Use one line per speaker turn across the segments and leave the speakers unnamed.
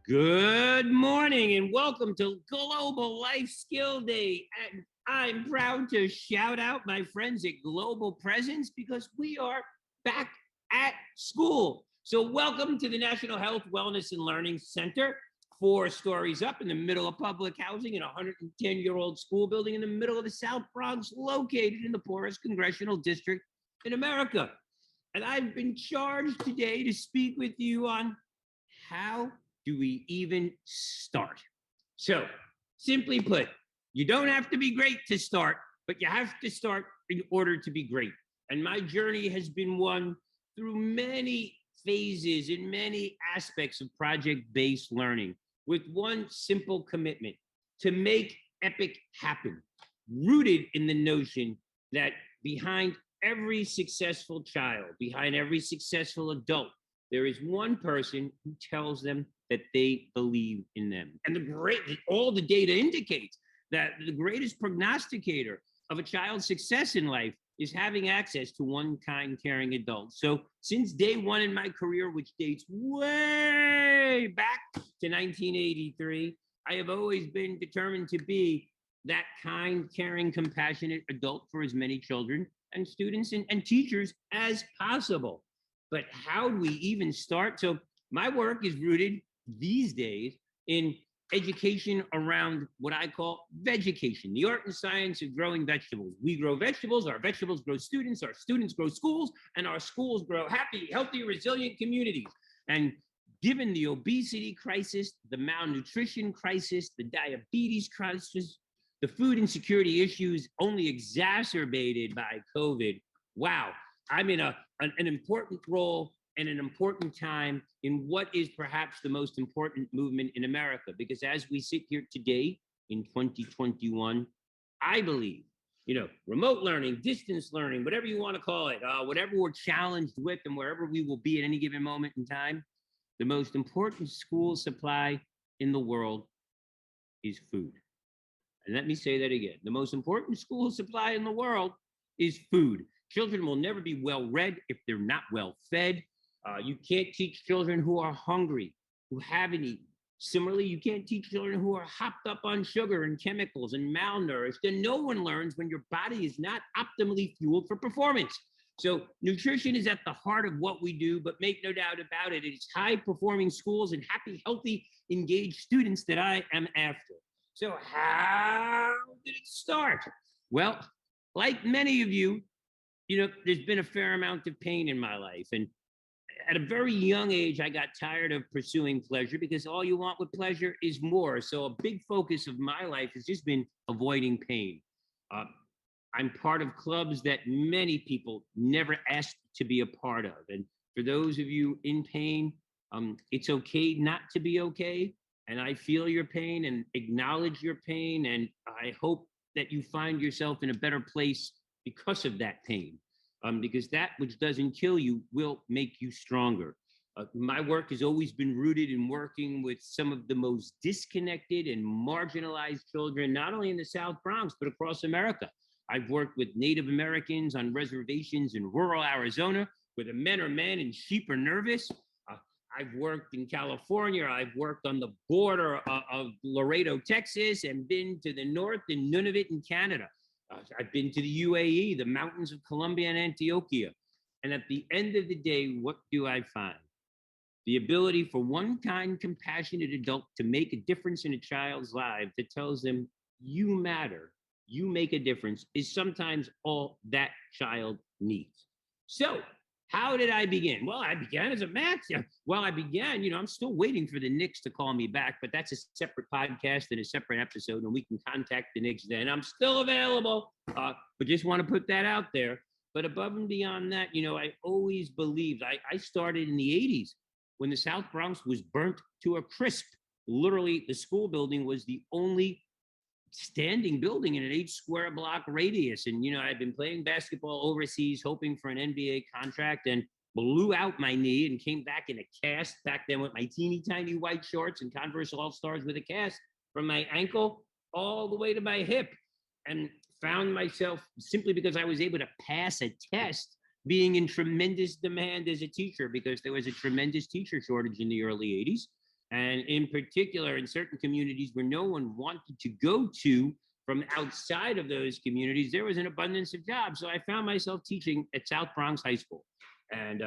Good morning and welcome to Global Life Skill Day. And I'm proud to shout out my friends at Global Presence because we are back at school. So welcome to the National Health, Wellness, and Learning Center. 4 stories up in the middle of public housing in a 110-year-old school building in the middle of the South Bronx, located in the poorest congressional district in America. And I've been charged today to speak with you on how do we even start? So, simply put, you don't have to be great to start, but you have to start in order to be great. And my journey has been one through many phases and many aspects of project-based learning with one simple commitment: to make epic happen, rooted in the notion that behind every successful child, behind every successful adult, there is one person who tells them that they believe in them. And all the data indicates that the greatest prognosticator of a child's success in life is having access to one kind, caring adult. So since day one in my career, which dates way back to 1983, I have always been determined to be that kind, caring, compassionate adult for as many children and students and teachers as possible. But how do we even start? So my work is rooted these days in education around what I call vegetation, the art and science of growing vegetables. We grow vegetables, our vegetables grow students, our students grow schools, and our schools grow happy, healthy, resilient communities. And given the obesity crisis, the malnutrition crisis, the diabetes crisis, the food insecurity issues only exacerbated by COVID, wow, I'm in an important role and an important time in what is perhaps the most important movement in America. Because as we sit here today in 2021, I believe, remote learning, distance learning, whatever you want to call it, whatever we're challenged with and wherever we will be at any given moment in time, the most important school supply in the world is food. And let me say that again. The most important school supply in the world is food. Children will never be well read if they're not well fed. You can't teach children who are hungry, who haven't eaten. Similarly, you can't teach children who are hopped up on sugar and chemicals and malnourished. And no one learns when your body is not optimally fueled for performance. So nutrition is at the heart of what we do, but make no doubt about it, it's high-performing schools and happy, healthy, engaged students that I am after. So how did it start? Well, like many of you, there's been a fair amount of pain in my life. And at a very young age, I got tired of pursuing pleasure because all you want with pleasure is more. So a big focus of my life has just been avoiding pain. I'm part of clubs that many people never asked to be a part of. And for those of you in pain, it's okay not to be okay. And I feel your pain and acknowledge your pain. And I hope that you find yourself in a better place because of that pain. Because that which doesn't kill you will make you stronger. My work has always been rooted in working with some of the most disconnected and marginalized children, not only in the South Bronx, but across America. I've worked with Native Americans on reservations in rural Arizona, where the men are men and sheep are nervous. I've worked in California. I've worked on the border of Laredo, Texas, and been to the north in Nunavut in Canada. I've been to the UAE, the mountains of Colombia and Antioquia. And at the end of the day, what do I find? The ability for one kind, compassionate adult to make a difference in a child's life that tells them, you matter, you make a difference, is sometimes all that child needs. So how did I begin? Well, I began as a math. Well, I began, I'm still waiting for the Knicks to call me back, but that's a separate podcast and a separate episode, and we can contact the Knicks then. I'm still available, but just want to put that out there. But above and beyond that, I always believed, I started in the 80s when the South Bronx was burnt to a crisp. Literally, the school building was the only standing building in an 8 square block radius. And, I've been playing basketball overseas, hoping for an NBA contract, and blew out my knee and came back in a cast back then with my teeny tiny white shorts and Converse All-Stars with a cast from my ankle all the way to my hip. And found myself, simply because I was able to pass a test, being in tremendous demand as a teacher because there was a tremendous teacher shortage in the early 80s. And in particular, in certain communities where no one wanted to go to from outside of those communities, there was an abundance of jobs. So I found myself teaching at South Bronx High School. And,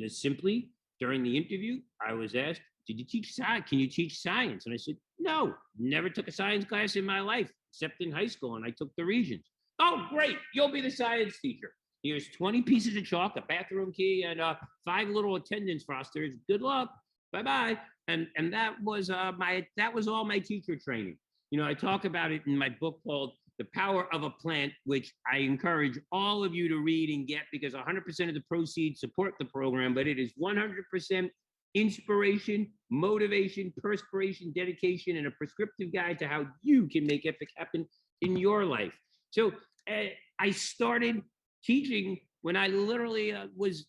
simply during the interview, I was asked, did you teach science? Can you teach science? And I said, no, never took a science class in my life, except in high school. And I took the Regents. Oh, great. You'll be the science teacher. Here's 20 pieces of chalk, a bathroom key, and 5 little attendance rosters. Good luck. Bye-bye. And that was all my teacher training. I talk about it in my book called The Power of a Plant, which I encourage all of you to read and get, because 100% of the proceeds support the program, but it is 100% inspiration, motivation, perspiration, dedication, and a prescriptive guide to how you can make epic happen in your life. So I started teaching when I literally was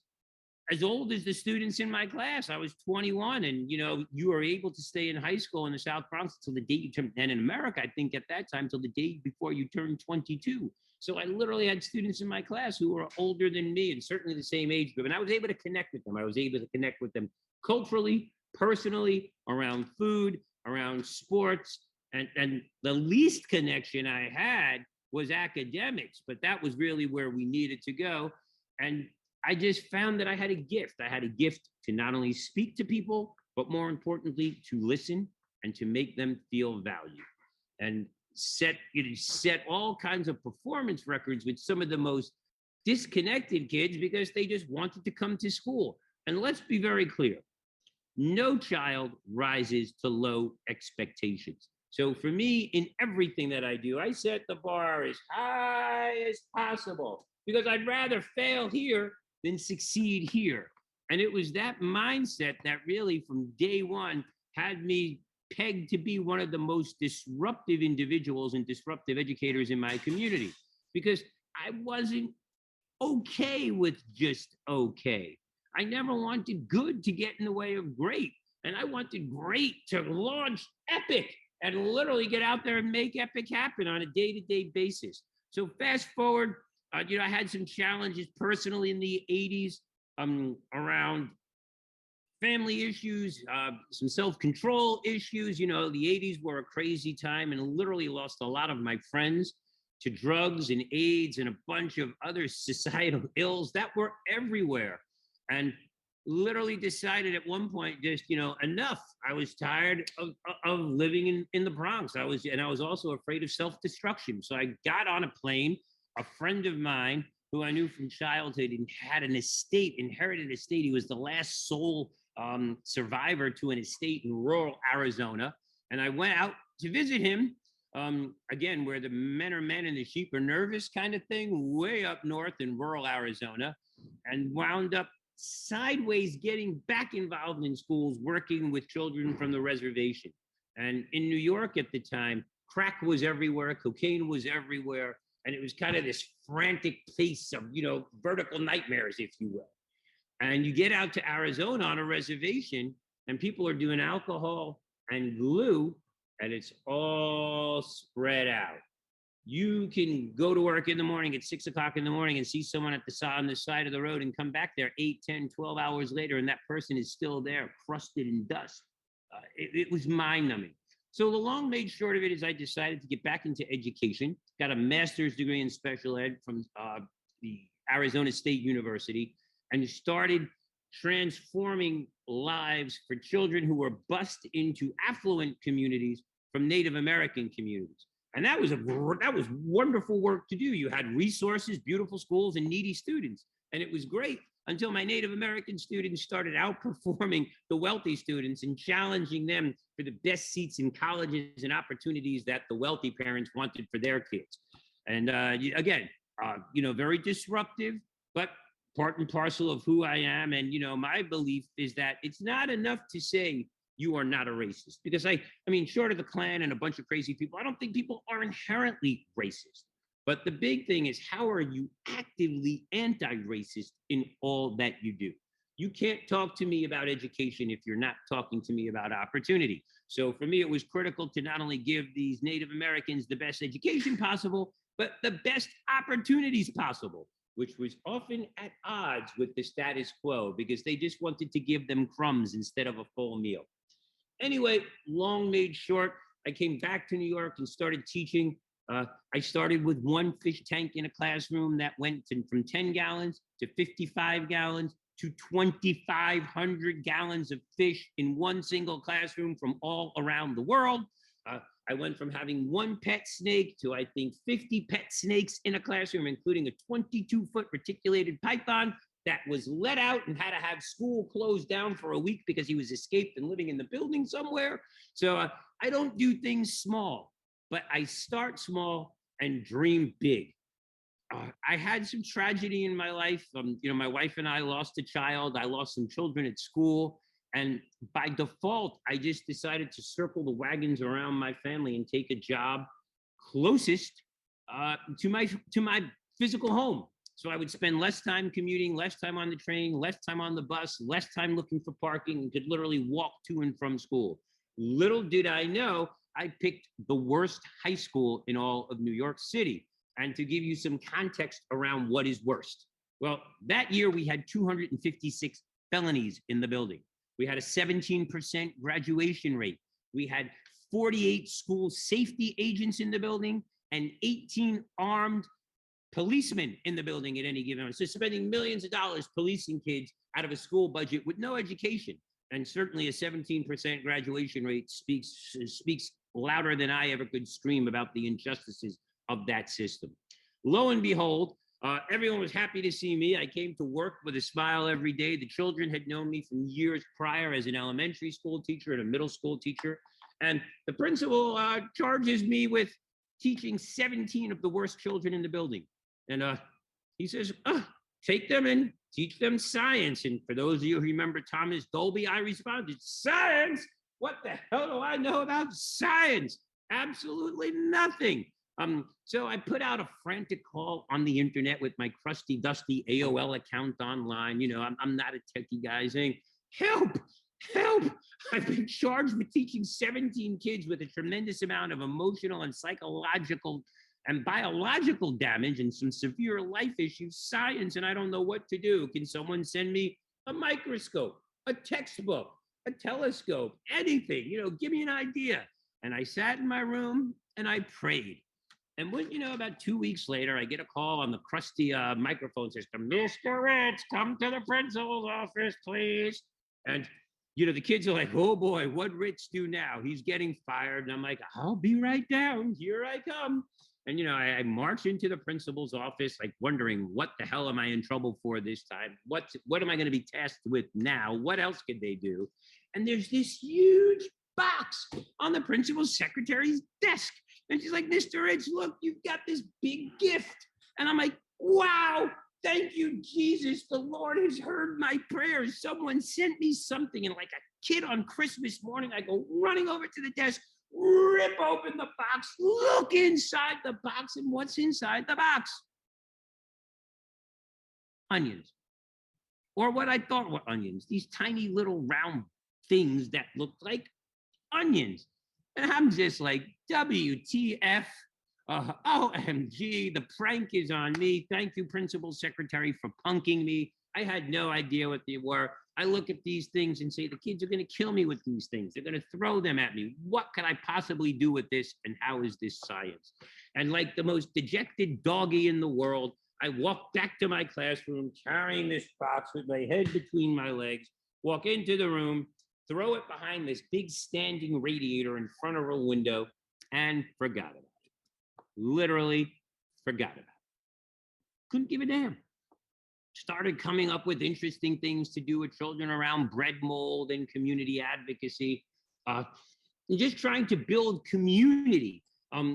as old as the students in my class. I was 21, and you were able to stay in high school in the South Bronx until the date you turned, and in America, I think at that time, till the day before you turned 22. So I literally had students in my class who were older than me and certainly the same age group, and I was able to connect with them. I was able to connect with them culturally, personally, around food, around sports, and the least connection I had was academics, but that was really where we needed to go. And I just found that I had a gift. I had a gift to not only speak to people, but more importantly, to listen and to make them feel valued, and set all kinds of performance records with some of the most disconnected kids because they just wanted to come to school. And let's be very clear, no child rises to low expectations. So for me, in everything that I do, I set the bar as high as possible because I'd rather fail here than succeed here. And it was that mindset that really from day one had me pegged to be one of the most disruptive individuals and disruptive educators in my community, because I wasn't okay with just okay. I never wanted good to get in the way of great. And I wanted great to launch epic and literally get out there and make epic happen on a day-to-day basis. So fast forward, I had some challenges personally in the 80s around family issues, some self-control issues. The 80s were a crazy time, and literally lost a lot of my friends to drugs and AIDS and a bunch of other societal ills that were everywhere. And literally decided at one point, just, enough. I was tired of living in the Bronx. I was also afraid of self-destruction. So I got on a plane. A friend of mine who I knew from childhood and had an estate, inherited an estate. He was the last sole survivor to an estate in rural Arizona. And I went out to visit him, again, where the men are men and the sheep are nervous kind of thing, way up north in rural Arizona, and wound up sideways getting back involved in schools, working with children from the reservation. And in New York at the time, crack was everywhere, cocaine was everywhere. And it was kind of this frantic place of, vertical nightmares, if you will. And you get out to Arizona on a reservation, and people are doing alcohol and glue, and it's all spread out. You can go to work in the morning at 6 o'clock in the morning and see someone on the side of the road and come back there 8, 10, 12 hours later, and that person is still there, crusted in dust. It was mind-numbing. So the long made short of it is I decided to get back into education, got a master's degree in special ed from the Arizona State University, and started transforming lives for children who were bused into affluent communities from Native American communities. And that was wonderful work to do. You had resources, beautiful schools, and needy students. And it was great until my Native American students started outperforming the wealthy students and challenging them for the best seats in colleges and opportunities that the wealthy parents wanted for their kids. And again, very disruptive, but part and parcel of who I am. And, my belief is that it's not enough to say you are not a racist, because I mean, short of the Klan and a bunch of crazy people, I don't think people are inherently racist. But the big thing is, how are you actively anti-racist in all that you do? You can't talk to me about education if you're not talking to me about opportunity. So for me, it was critical to not only give these Native Americans the best education possible, but the best opportunities possible, which was often at odds with the status quo because they just wanted to give them crumbs instead of a full meal. Anyway, long made short, I came back to New York and started teaching. I started with one fish tank in a classroom that went from 10 gallons to 55 gallons to 2,500 gallons of fish in one single classroom from all around the world. Uh, I went from having one pet snake to, I think, 50 pet snakes in a classroom, including a 22-foot reticulated python that was let out and had to have school closed down for a week because he was escaped and living in the building somewhere. So I don't do things small, but I start small and dream big. I had some tragedy in my life. My wife and I lost a child. I lost some children at school. And by default, I just decided to circle the wagons around my family and take a job closest to my physical home. So I would spend less time commuting, less time on the train, less time on the bus, less time looking for parking, and could literally walk to and from school. Little did I know, I picked the worst high school in all of New York City. And to give you some context around what is worst, well, that year we had 256 felonies in the building. We had a 17% graduation rate. We had 48 school safety agents in the building and 18 armed policemen in the building at any given time. So spending millions of dollars policing kids out of a school budget with no education. And certainly a 17% graduation rate speaks louder than I ever could scream about the injustices of that system. Lo and behold, everyone was happy to see me. I came to work with a smile every day. The children had known me from years prior as an elementary school teacher and a middle school teacher. And the principal charges me with teaching 17 of the worst children in the building. And he says, take them and teach them science. And for those of you who remember Thomas Dolby, I responded, science? What the hell do I know about science? Absolutely nothing. So I put out a frantic call on the internet with my crusty, dusty AOL account online. I'm not a techie guy, saying, help, help. I've been charged with teaching 17 kids with a tremendous amount of emotional and psychological and biological damage and some severe life issues, science, and I don't know what to do. Can someone send me a microscope, a textbook, a telescope, anything? Give me an idea. And I sat in my room and I prayed. And about 2 weeks later, I get a call on the crusty microphone system. Mr. Ritz, come to the principal's office, please. And, the kids are like, oh boy, what Ritz do now? He's getting fired. And I'm like, I'll be right down. Here I come. And, I march into the principal's office, like wondering, what the hell am I in trouble for this time? What am I going to be tasked with now? What else could they do? And there's this huge box on the principal's secretary's desk. And she's like, Mr. Ritz, look, you've got this big gift. And I'm like, wow, thank you, Jesus. The Lord has heard my prayers. Someone sent me something. And like a kid on Christmas morning, I go running over to the desk, rip open the box, look inside the box. And what's inside the box? Onions. Or what I thought were onions, these tiny little round things that looked like onions. And I'm just like, WTF, OMG, the prank is on me. Thank you, Principal Secretary, for punking me. I had no idea what they were. I look at these things and say, the kids are going to kill me with these things. They're going to throw them at me. What can I possibly do with this? And how is this science? And like the most dejected doggy in the world, I walk back to my classroom carrying this box with my head between my legs, walk into the room, throw it behind this big standing radiator in front of a window, and forgot about it. Literally forgot about it. Couldn't give a damn. Started coming up with interesting things to do with children around bread mold and community advocacy, and just trying to build community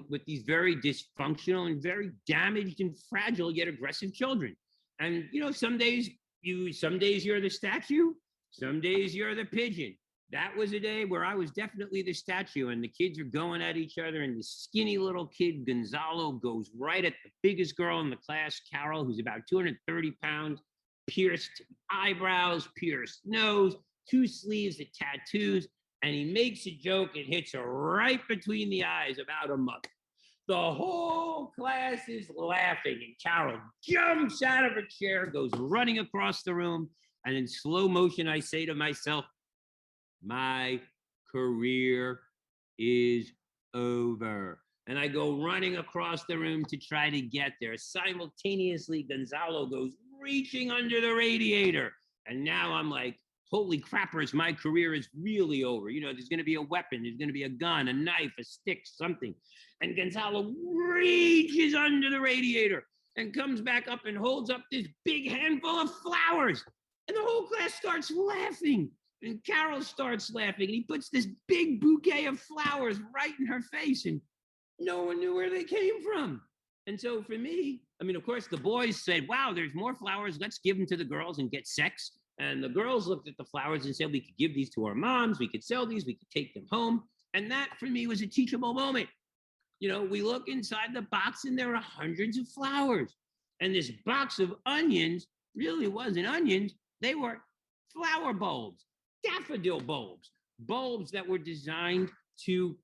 with these very dysfunctional and very damaged and fragile yet aggressive children. And some days you're the statue, some days you're the pigeon. That was a day where I was definitely the statue, and the kids are going at each other, and the skinny little kid, Gonzalo, goes right at the biggest girl in the class, Carol, who's about 230 pounds, pierced eyebrows, pierced nose, 2 sleeves of tattoos, and he makes a joke and hits her right between the eyes about a mother. The whole class is laughing, and Carol jumps out of her chair, goes running across the room, and in slow motion, I say to myself, my career is over. And I go running across the room to try to get there. Simultaneously, Gonzalo goes reaching under the radiator. And now I'm like, holy crappers, my career is really over. You know, there's going to be a weapon, there's going to be a gun, a knife, a stick, something. And Gonzalo reaches under the radiator and comes back up and holds up this big handful of flowers. And the whole class starts laughing. And Carol starts laughing. And he puts this big bouquet of flowers right in her face. And no one knew where they came from. And so for me, I mean, of course, the boys said, wow, there's more flowers. Let's give them to the girls and get sex. And the girls looked at the flowers and said, we could give these to our moms. We could sell these. We could take them home. And that for me was a teachable moment. You know, we look inside the box and there are hundreds of flowers. And this box of onions really wasn't onions. They were flower bulbs, daffodil bulbs, bulbs that were designed to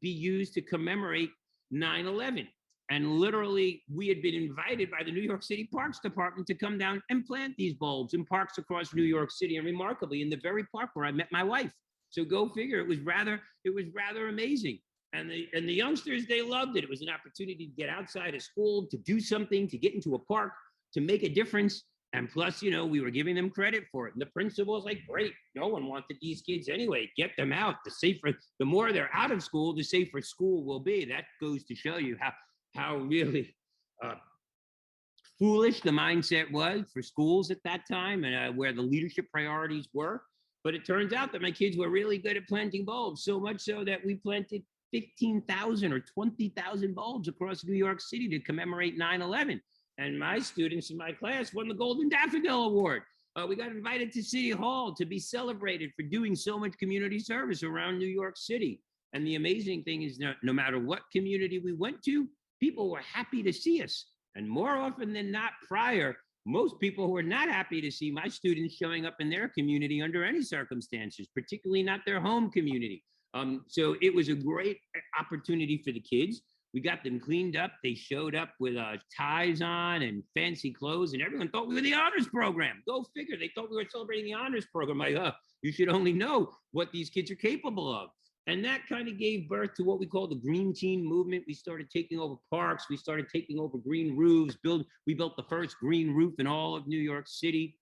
be used to commemorate 9/11. And literally, we had been invited by the New York City Parks Department to come down and plant these bulbs in parks across New York City, and remarkably, in the very park where I met my wife. So go figure. It was rather amazing. And the youngsters, they loved it. It was an opportunity to get outside of school, to do something, to get into a park, to make a difference. And plus, you know, we were giving them credit for it. And the principal was like, great, no one wanted these kids anyway. Get them out. The more they're out of school, the safer school will be. That goes to show you how really foolish the mindset was for schools at that time, and where the leadership priorities were. But it turns out that my kids were really good at planting bulbs, so much so that we planted 15,000 or 20,000 bulbs across New York City to commemorate 9/11. And my students in my class won the Golden Daffodil Award. We got invited to City Hall to be celebrated for doing so much community service around New York City. And the amazing thing is, no matter what community we went to, people were happy to see us. And more often than not prior, most people were not happy to see my students showing up in their community under any circumstances, particularly not their home community. So it was a great opportunity for the kids. We got them cleaned up. They showed up with ties on and fancy clothes, and everyone thought we were the honors program. Go figure. They thought we were celebrating the honors program. Like, you should only know what these kids are capable of. And that kind of gave birth to what we call the green teen movement. We started taking over parks. We started taking over green roofs. We built the first green roof in all of New York City.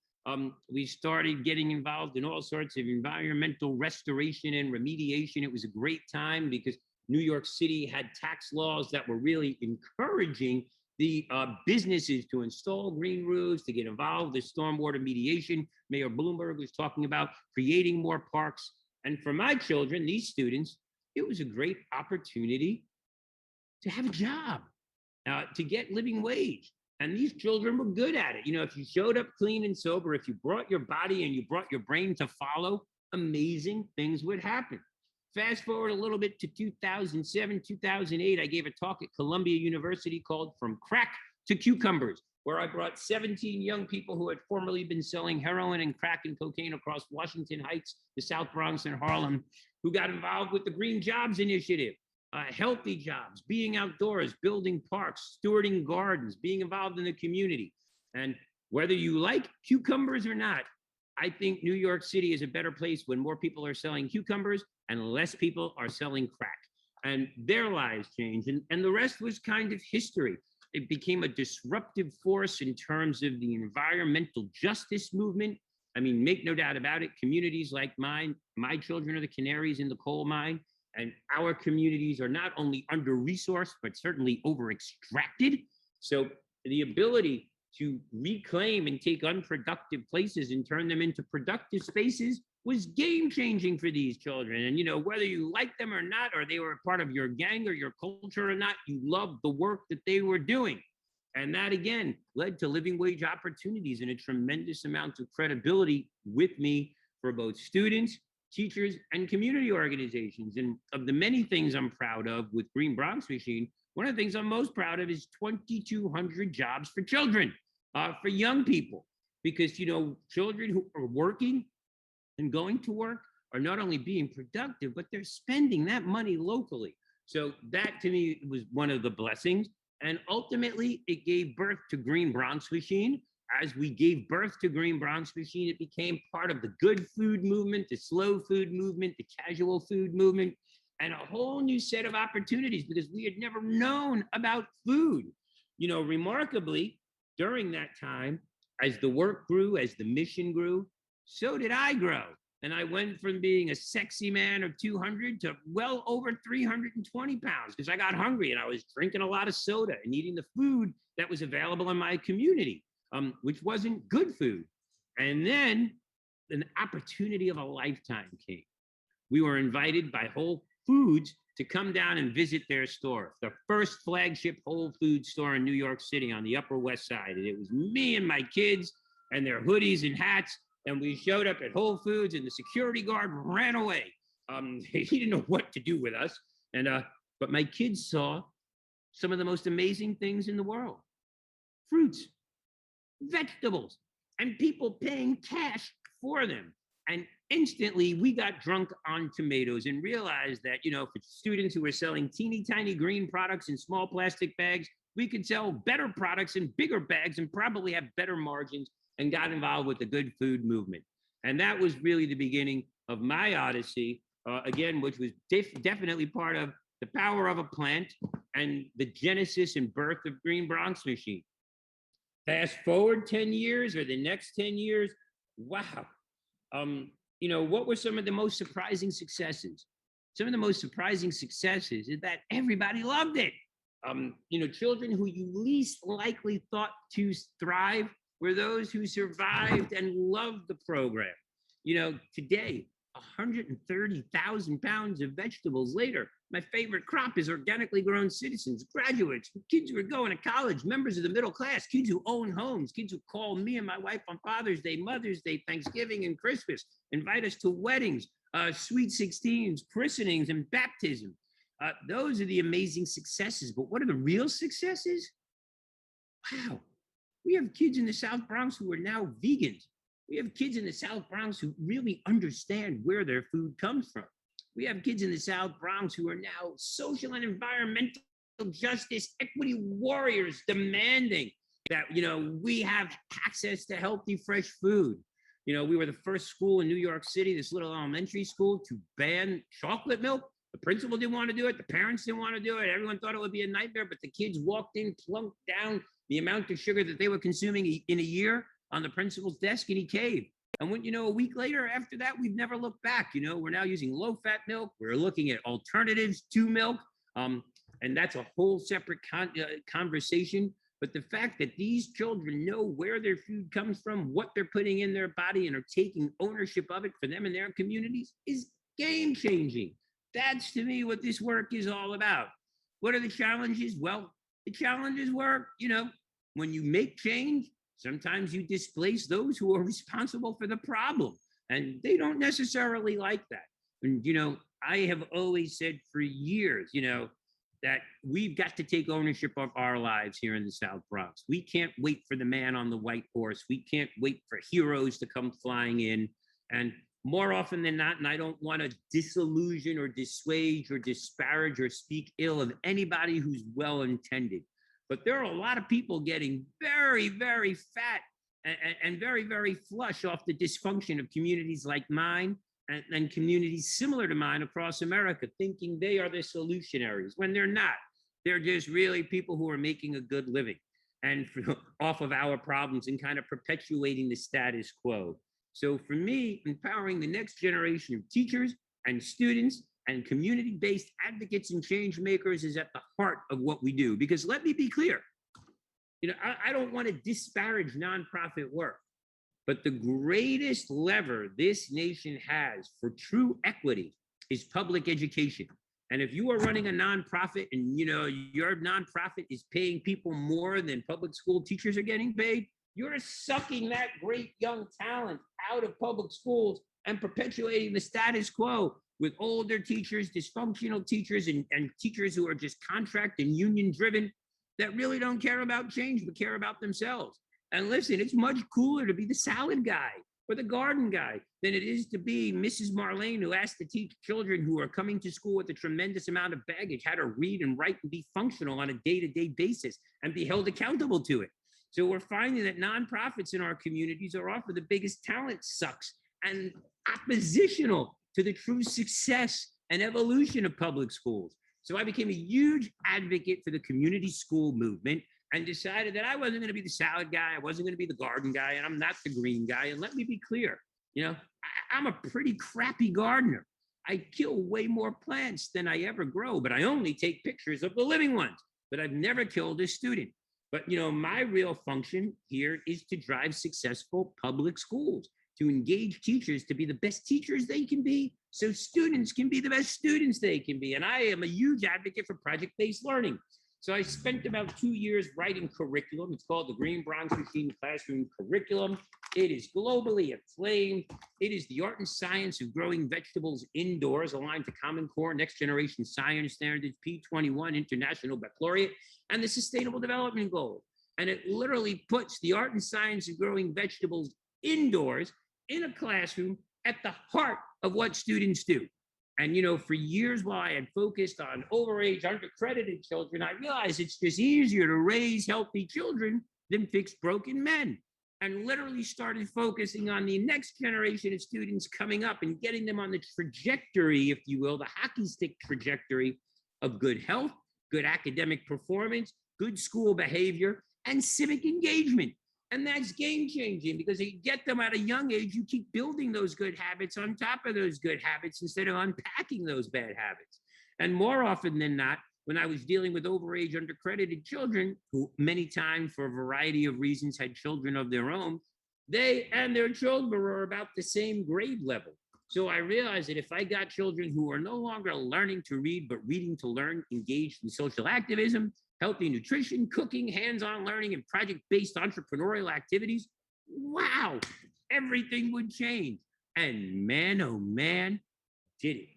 We started getting involved in all sorts of environmental restoration and remediation. It was a great time because New York City had tax laws that were really encouraging the businesses to install green roofs, to get involved in stormwater mediation. Mayor Bloomberg was talking about creating more parks. And for my children, these students, it was a great opportunity to have a job, to get living wage. And these children were good at it. You know, if you showed up clean and sober, if you brought your body and you brought your brain to follow, amazing things would happen. Fast forward a little bit to 2007, 2008, I gave a talk at Columbia University called From Crack to Cucumbers, where I brought 17 young people who had formerly been selling heroin and crack and cocaine across Washington Heights, the South Bronx, and Harlem, who got involved with the Green Jobs Initiative, healthy jobs, being outdoors, building parks, stewarding gardens, being involved in the community. And whether you like cucumbers or not, I think New York City is a better place when more people are selling cucumbers and less people are selling crack. And their lives changed. And the rest was kind of history. It became a disruptive force in terms of the environmental justice movement. I mean, make no doubt about it, communities like mine, my children are the canaries in the coal mine, and our communities are not only under-resourced, but certainly over-extracted. So the ability to reclaim and take unproductive places and turn them into productive spaces was game-changing for these children. And, you know, whether you like them or not, or they were a part of your gang or your culture or not, you loved the work that they were doing. And that, again, led to living wage opportunities and a tremendous amount of credibility with me for both students, teachers, and community organizations. And of the many things I'm proud of with Green Bronx Machine, one of the things I'm most proud of is 2,200 jobs for children, for young people. Because, you know, children who are working and going to work are not only being productive, but they're spending that money locally. So that to me was one of the blessings. And ultimately, it gave birth to Green Bronx Machine, as we gave birth to Green Bronx Machine, it became part of the good food movement, the slow food movement, the casual food movement, and a whole new set of opportunities because we had never known about food. Remarkably, during that time, as the work grew, as the mission grew, so did I grow. And I went from being a sexy man of 200 to well over 320 pounds because I got hungry and I was drinking a lot of soda and eating the food that was available in my community, which wasn't good food. And then an opportunity of a lifetime came. We were invited by Whole Foods to come down and visit their store, the first flagship Whole Foods store in New York City on the Upper West Side. And it was me and my kids and their hoodies and hats. And we showed up at Whole Foods and the security guard ran away. He didn't know what to do with us. But my kids saw some of the most amazing things in the world. Fruits, vegetables, and people paying cash for them. And instantly we got drunk on tomatoes and realized that, for students who were selling teeny tiny green products in small plastic bags, we could sell better products in bigger bags and probably have better margins, and got involved with the good food movement. And that was really the beginning of my odyssey, again, which was definitely part of the power of a plant and the genesis and birth of Green Bronx Machine. Fast forward 10 years or the next 10 years, wow. What were some of the most surprising successes? Some of the most surprising successes is that everybody loved it. Children who you least likely thought to thrive were those who survived and loved the program. Today, 130,000 pounds of vegetables later, my favorite crop is organically grown citizens, graduates, kids who are going to college, members of the middle class, kids who own homes, kids who call me and my wife on Father's Day, Mother's Day, Thanksgiving, and Christmas, invite us to weddings, sweet 16s, christenings, and baptism. Those are the amazing successes. But what are the real successes? Wow. We have kids in the South Bronx who are now vegans. We have kids in the South Bronx who really understand where their food comes from. We have kids in the South Bronx who are now social and environmental justice equity warriors demanding that, we have access to healthy, fresh food. We were the first school in New York City, this little elementary school, to ban chocolate milk. The principal didn't want to do it. The parents didn't want to do it. Everyone thought it would be a nightmare, but the kids walked in, plunked down the amount of sugar that they were consuming in a year on the principal's desk, and he caved. And when, a week later after that, we've never looked back. We're now using low-fat milk. We're looking at alternatives to milk. And that's a whole separate conversation. But the fact that these children know where their food comes from, what they're putting in their body, and are taking ownership of it for them and their communities is game-changing. That's, to me, what this work is all about. What are the challenges? Well, the challenges were, when you make change, sometimes you displace those who are responsible for the problem, and they don't necessarily like that. And, I have always said for years, that we've got to take ownership of our lives here in the South Bronx. We can't wait for the man on the white horse. We can't wait for heroes to come flying in. And more often than not, and I don't want to disillusion or dissuade or disparage or speak ill of anybody who's well-intended, but there are a lot of people getting very, very fat and very, very flush off the dysfunction of communities like mine and communities similar to mine across America, thinking they are the solutionaries when they're not. They're just really people who are making a good living and off of our problems and kind of perpetuating the status quo. So for me, empowering the next generation of teachers and students and community-based advocates and change makers is at the heart of what we do. Because let me be clear, I don't want to disparage nonprofit work, but the greatest lever this nation has for true equity is public education. And if you are running a nonprofit and your nonprofit is paying people more than public school teachers are getting paid, you're sucking that great young talent out of public schools and perpetuating the status quo with older teachers, dysfunctional teachers, and teachers who are just contract and union driven that really don't care about change, but care about themselves. And listen, it's much cooler to be the salad guy or the garden guy than it is to be Mrs. Marlene, who has to teach children who are coming to school with a tremendous amount of baggage how to read and write and be functional on a day-to-day basis and be held accountable to it. So we're finding that nonprofits in our communities are often the biggest talent sucks and oppositional to the true success and evolution of public schools. So I became a huge advocate for the community school movement and decided that I wasn't going to be the salad guy. I wasn't going to be the garden guy, and I'm not the green guy. And let me be clear, I'm a pretty crappy gardener. I kill way more plants than I ever grow, but I only take pictures of the living ones. But I've never killed a student. But my real function here is to drive successful public schools, to engage teachers to be the best teachers they can be, so students can be the best students they can be. And I am a huge advocate for project-based learning. So I spent about 2 years writing curriculum. It's called the Green Bronx Machine Classroom Curriculum. It is globally acclaimed. It is the art and science of growing vegetables indoors, aligned to Common Core, Next Generation Science Standards, P21 International Baccalaureate, and the Sustainable Development Goals. And it literally puts the art and science of growing vegetables indoors in a classroom at the heart of what students do. And, for years while I had focused on overage, undercredited children, I realized it's just easier to raise healthy children than fix broken men. And literally started focusing on the next generation of students coming up and getting them on the trajectory, if you will, the hockey stick trajectory of good health, good academic performance, good school behavior, and civic engagement. And that's game changing, because you get them at a young age, you keep building those good habits on top of those good habits instead of unpacking those bad habits. And more often than not, when I was dealing with overage, undercredited children, who many times for a variety of reasons had children of their own, they and their children were about the same grade level. So I realized that if I got children who are no longer learning to read, but reading to learn, engaged in social activism, healthy nutrition, cooking, hands-on learning, and project-based entrepreneurial activities, wow, everything would change. And man, oh man, did it.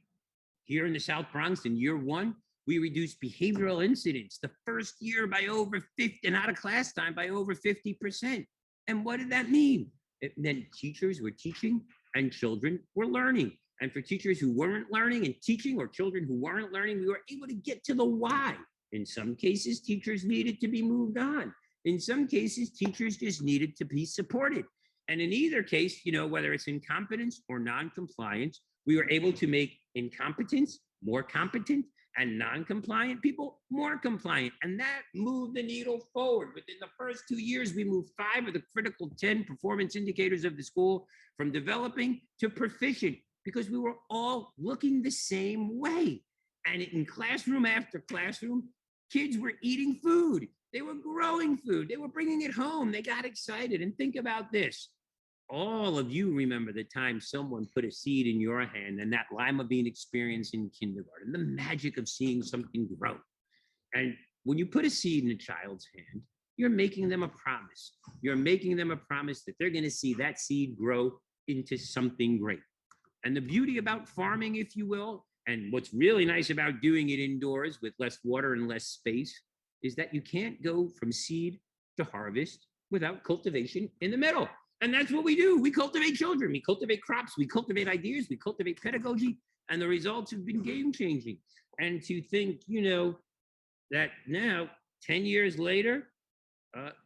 Here in the South Bronx in year one, we reduced behavioral incidents the first year by over 50, and out of class time by over 50%. And what did that mean? It meant teachers were teaching and children were learning. And for teachers who weren't learning and teaching, or children who weren't learning, we were able to get to the why. In some cases, teachers needed to be moved on. In some cases, teachers just needed to be supported. And in either case, whether it's incompetence or non-compliance, we were able to make incompetence more competent and non-compliant people more compliant. And that moved the needle forward. Within the first 2 years, we moved 5 of the critical 10 performance indicators of the school from developing to proficient, because we were all looking the same way. And in classroom after classroom, kids were eating food. They were growing food. They were bringing it home. They got excited. And think about this. All of you remember the time someone put a seed in your hand, and that lima bean experience in kindergarten, the magic of seeing something grow. And when you put a seed in a child's hand, you're making them a promise. You're making them a promise that they're going to see that seed grow into something great. And the beauty about farming, if you will, and what's really nice about doing it indoors with less water and less space, is that you can't go from seed to harvest without cultivation in the middle. And that's what we do. We cultivate children, we cultivate crops, we cultivate ideas, we cultivate pedagogy, and the results have been game changing. And to think, that now, 10 years later,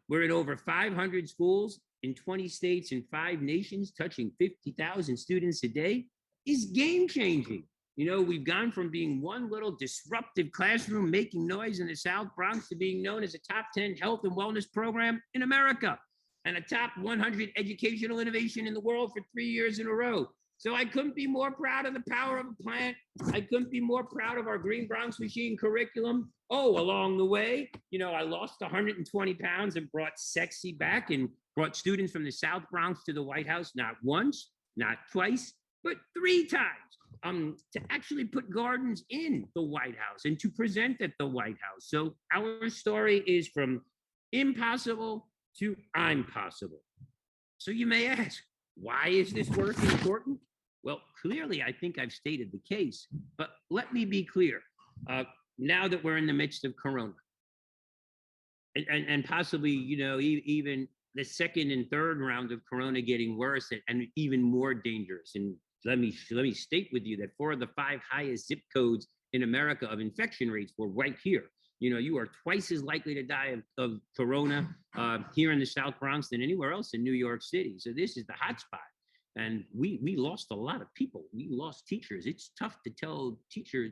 we're in over 500 schools in 20 states and 5 nations, touching 50,000 students a day, is game changing. We've gone from being one little disruptive classroom making noise in the South Bronx to being known as a top 10 health and wellness program in America, and a top 100 educational innovation in the world for 3 years in a row. So I couldn't be more proud of the power of a plant. I couldn't be more proud of our Green Bronx Machine curriculum. Oh, along the way, I lost 120 pounds and brought sexy back, and brought students from the South Bronx to the White House, not once, not twice, but 3 times, to actually put gardens in the White House and to present at the White House. So our story is from impossible to I'm possible. So you may ask, why is this work important? Well, clearly, I think I've stated the case, but let me be clear. Now that we're in the midst of Corona, and possibly, even the second and third round of Corona getting worse and even more dangerous. And let me state with you that 4 of the 5 highest zip codes in America of infection rates were right here. You are twice as likely to die of corona here in the South Bronx than anywhere else in New York City. So this is the hot spot. And we lost a lot of people. We lost teachers. It's tough to tell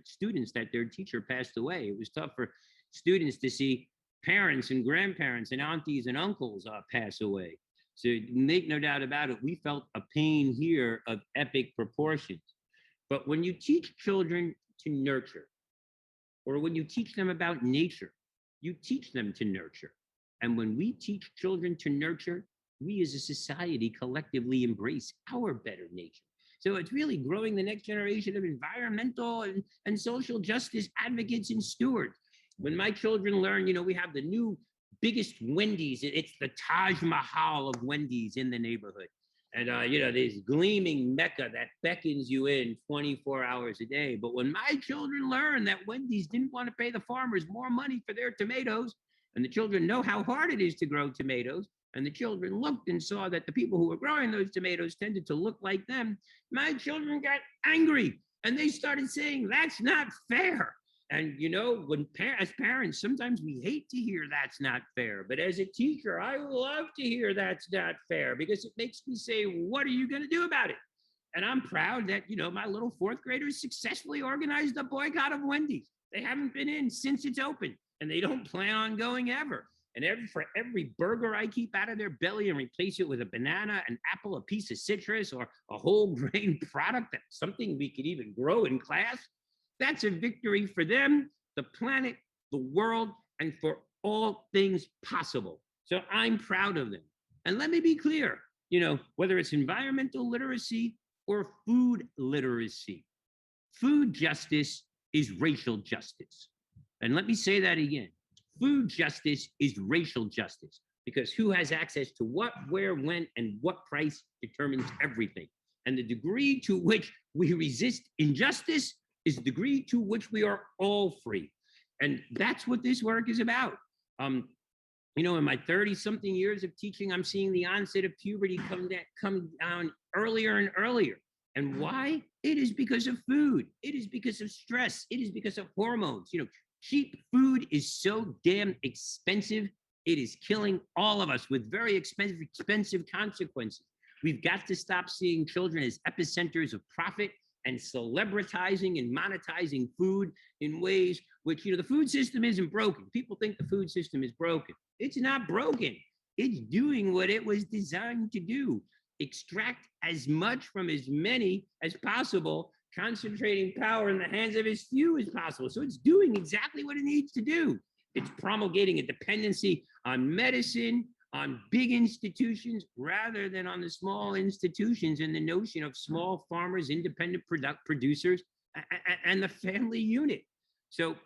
students that their teacher passed away. It was tough for students to see parents and grandparents and aunties and uncles pass away. So make no doubt about it, we felt a pain here of epic proportions. But when you teach children to nurture, or when you teach them about nature, you teach them to nurture. And when we teach children to nurture, we as a society collectively embrace our better nature. So it's really growing the next generation of environmental and social justice advocates and stewards. When my children learn, we have the new biggest Wendy's. It's the Taj Mahal of Wendy's in the neighborhood. And, this gleaming Mecca that beckons you in 24 hours a day. But when my children learn that Wendy's didn't want to pay the farmers more money for their tomatoes, and the children know how hard it is to grow tomatoes, and the children looked and saw that the people who were growing those tomatoes tended to look like them, my children got angry and they started saying, that's not fair. And, as parents, sometimes we hate to hear that's not fair. But as a teacher, I love to hear that's not fair because it makes me say, what are you going to do about it? And I'm proud that, my little fourth graders successfully organized a boycott of Wendy's. They haven't been in since it's open, and they don't plan on going ever. And for every burger I keep out of their belly and replace it with a banana, an apple, a piece of citrus, or a whole grain product, that's something we could even grow in class, that's a victory for them, the planet, the world, and for all things possible. So I'm proud of them. And let me be clear, whether it's environmental literacy or food literacy, food justice is racial justice. And let me say that again. Food justice is racial justice, because who has access to what, where, when, and what price determines everything. And the degree to which we resist injustice is the degree to which we are all free. And that's what this work is about. In my 30-something years of teaching, I'm seeing the onset of puberty come down earlier and earlier. And why? It is because of food. It is because of stress. It is because of hormones. Cheap food is so damn expensive. It is killing all of us with very expensive consequences. We've got to stop seeing children as epicenters of profit and celebritizing and monetizing food in ways which, the food system isn't broken. People think the food system is broken. It's not broken. It's doing what it was designed to do. Extract as much from as many as possible, concentrating power in the hands of as few as possible. So it's doing exactly what it needs to do. It's promulgating a dependency on medicine, on big institutions, rather than on the small institutions and the notion of small farmers, independent producers, and the family unit. So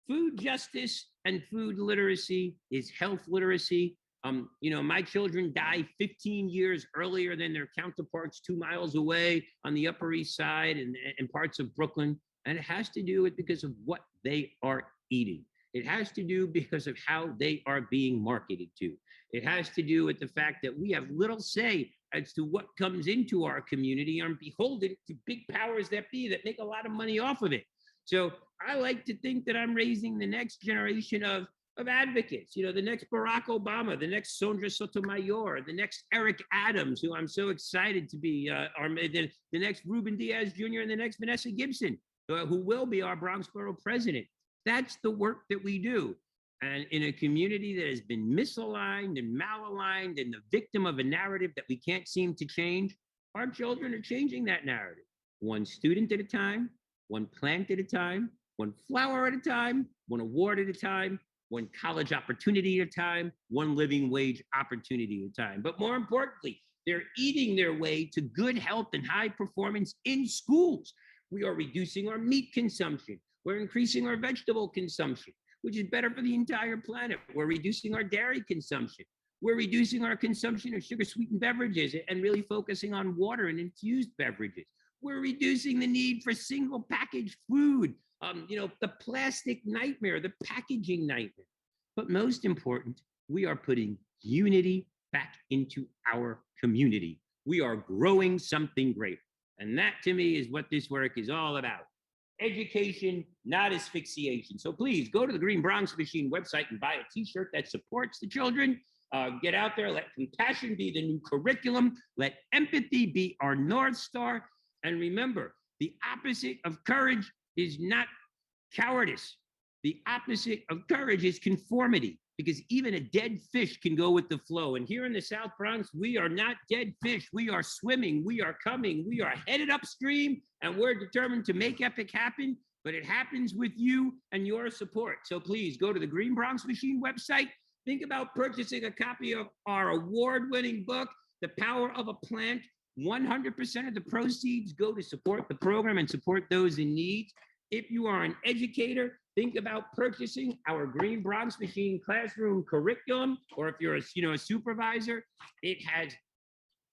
food justice and food literacy is health literacy. My children die 15 years earlier than their counterparts 2 miles away on the Upper East Side and parts of Brooklyn. And it has to do with because of what they are eating. It has to do because of how they are being marketed to. It has to do with the fact that we have little say as to what comes into our community and are beholden to big powers that be that make a lot of money off of it. So I like to think that I'm raising the next generation of advocates, the next Barack Obama, the next Sondra Sotomayor, the next Eric Adams, who I'm so excited to be, the next Ruben Diaz Jr. and the next Vanessa Gibson, who will be our Bronx Borough president. That's the work that we do. And in a community that has been misaligned and malaligned and the victim of a narrative that we can't seem to change, our children are changing that narrative. One student at a time, one plant at a time, one flower at a time, one award at a time, one college opportunity at a time, one living wage opportunity at a time. But more importantly, they're eating their way to good health and high performance in schools. We are reducing our meat consumption. We're increasing our vegetable consumption, which is better for the entire planet. We're reducing our dairy consumption. We're reducing our consumption of sugar-sweetened beverages and really focusing on water and infused beverages. We're reducing the need for single packaged food, the plastic nightmare, the packaging nightmare. But most important, we are putting unity back into our community. We are growing something greater. And that to me is what this work is all about. education, not asphyxiation. So please go to the Green Bronx Machine website and buy a t-shirt that supports the children. Get out there, let compassion be the new curriculum, let empathy be our North Star. And remember, the opposite of courage is not cowardice. The opposite of courage is conformity, because even a dead fish can go with the flow. And here in the South Bronx, we are not dead fish. We are swimming, we are coming, we are headed upstream, and we're determined to make epic happen. But it happens with you and your support. So please go to the Green Bronx Machine website. Think about purchasing a copy of our award-winning book, The Power of a Plant. 100% of the proceeds go to support the program and support those in need. If you are an educator, think about purchasing our Green Bronx Machine classroom curriculum, or if you're a supervisor, it has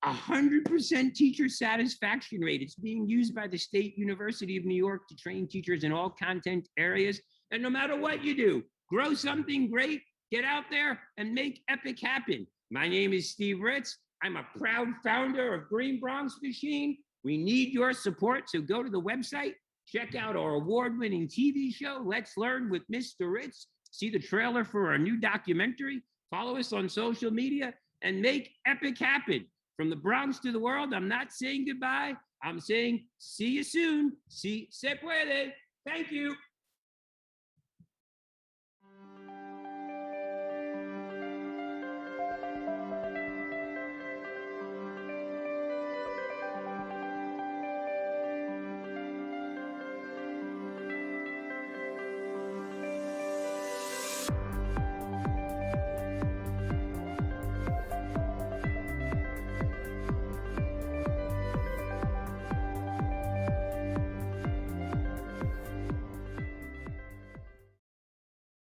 100% teacher satisfaction rate. It's being used by the State University of New York to train teachers in all content areas. And no matter what you do, grow something great, get out there and make epic happen. My name is Steve Ritz. I'm a proud founder of Green Bronx Machine. We need your support, so go to the website. Check out our award-winning TV show, Let's Learn with Mr. Ritz. See the trailer for our new documentary. Follow us on social media and make epic happen. From the Bronx to the world, I'm not saying goodbye. I'm saying see you soon. Si se puede. Thank you.